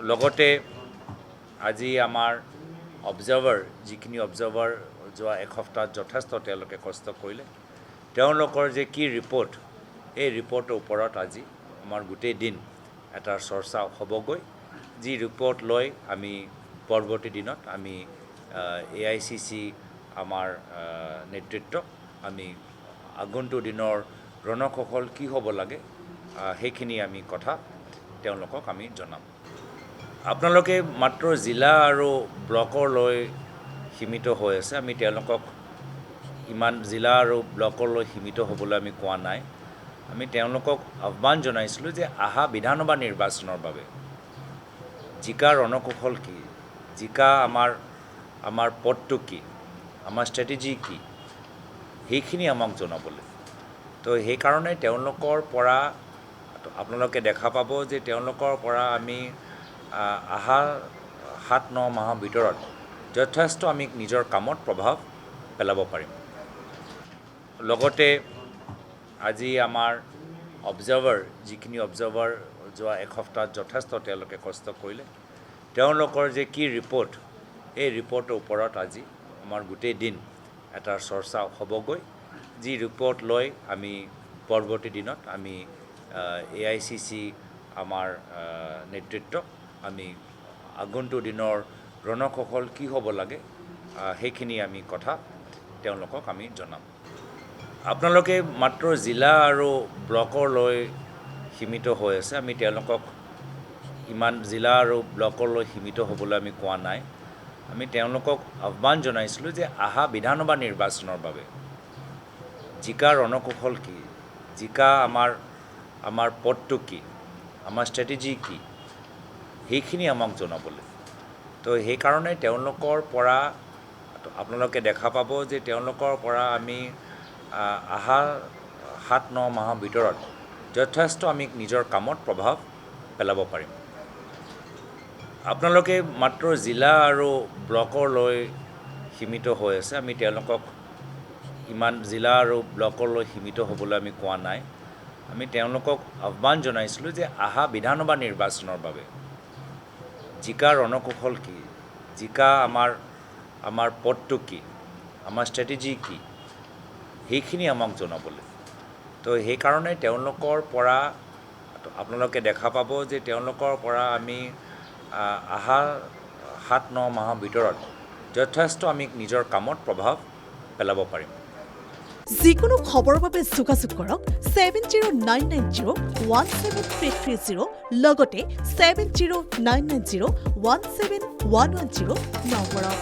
লগতে আজি আমাৰ অবজাৰ্ভাৰ যিখিনি অবজাৰ্ভাৰ যোৱা এসপ্তাহত যথেষ্ট তেওঁলোকে কষ্ট কৰিলে তেওঁলোকৰ যে কি ৰিপৰ্ট এই ৰিপৰ্টৰ ওপৰত আজি আমাৰ গোটেই দিন এটা চৰ্চা হ'বগৈ যি ৰিপৰ্ট লৈ আমি পৰৱৰ্তী দিনত আমি AICC আমাৰ নেতৃত্বক আমি আগন্তুক দিনৰ ৰণকৌশল কি হ'ব লাগে সেইখিনি আমি কথা তেওঁলোকক আমি জনাম আপোনালোকে মাত্ৰ জিলা আৰু ব্লকলৈ সীমিত হৈ আছে আমি তেওঁলোকক ইমান জিলা আৰু ব্লকলৈ সীমিত হ'বলৈ আমি কোৱা নাই আমি তেওঁলোকক আহ্বান জনাইছিলোঁ যে আহা বিধানসভা নিৰ্বাচনৰ বাবে জিকা ৰণকৌশল কি জিকা আমাৰ পথটো কি আমাৰ ষ্ট্ৰেটেজি কি সেইখিনি আমাক জনাবলৈ তো সেইকাৰণে তেওঁলোকৰ পৰা আপোনালোকে দেখা পাব যে তেওঁলোকৰ পৰা আমি আহা 7-9 মাহৰ ভিতৰত যথেষ্ট আমি নিজৰ কামত প্ৰভাৱ পেলাব পাৰিম লগতে আজি আমাৰ অবজাৰ্ভাৰ যিখিনি অবজাৰ্ভাৰ যোৱা এসপ্তাহত যথেষ্ট তেওঁলোকে কষ্ট কৰিলে তেওঁলোকৰ যে কি ৰিপৰ্ট এই ৰিপৰ্টৰ ওপৰত আজি আমাৰ গোটেই দিন এটা চৰ্চা হ'বগৈ যি ৰিপৰ্ট লৈ আমি পৰৱৰ্তী দিনত আমি AICC আমাৰ নেতৃত্বক আমি আগন্তুক দিনৰ ৰণকৌশল কি হ'ব লাগে সেইখিনি আমি কথা তেওঁলোকক আমি জনাম আপোনালোকে মাত্ৰ জিলা আৰু ব্লকলৈ সীমিত হৈ আছে আমি তেওঁলোকক ইমান জিলা আৰু ব্লকলৈ সীমিত হ'বলৈ আমি কোৱা নাই আমি তেওঁলোকক আহ্বান জনাইছিলোঁ যে আহা বিধানসভা নিৰ্বাচনৰ বাবে জিকা ৰণকৌশল কি জিকা আমাৰ পথটো কি আমাৰ ষ্ট্ৰেটেজি কি সেইখিনি আমাক জনাবলৈ তো সেইকাৰণে তেওঁলোকৰ পৰা আপোনালোকে দেখা পাব যে তেওঁলোকৰ পৰা আমি আহা 7-9 মাহৰ ভিতৰত যথেষ্ট আমি নিজৰ কামত প্ৰভাৱ পেলাব পাৰিম আপোনালোকে মাত্ৰ জিলা আৰু ব্লকলৈ সীমিত হৈ আছে আমি তেওঁলোকক ইমান জিলা আৰু ব্লকলৈ সীমিত হ'বলৈ আমি কোৱা নাই আমি তেওঁলোকক আহ্বান জনাইছিলোঁ যে আহা বিধানসভা নিৰ্বাচনৰ বাবে জিকা ৰণকৌশল কি জিকা আমাৰ পথটো কি আমাৰ ষ্ট্ৰেটেজি কি সেইখিনি আমাক জনাবলৈ তো সেইকাৰণে তেওঁলোকৰ পৰা আপোনালোকে দেখা পাব যে তেওঁলোকৰ পৰা আমি আহা 7-9 মাহৰ ভিতৰত যথেষ্ট আমি নিজৰ কামত প্ৰভাৱ পেলাব পাৰিম যিকোনো খবৰৰ বাবে যোগাযোগ কৰক 7099017330 লগতে 7099017110 নম্বৰত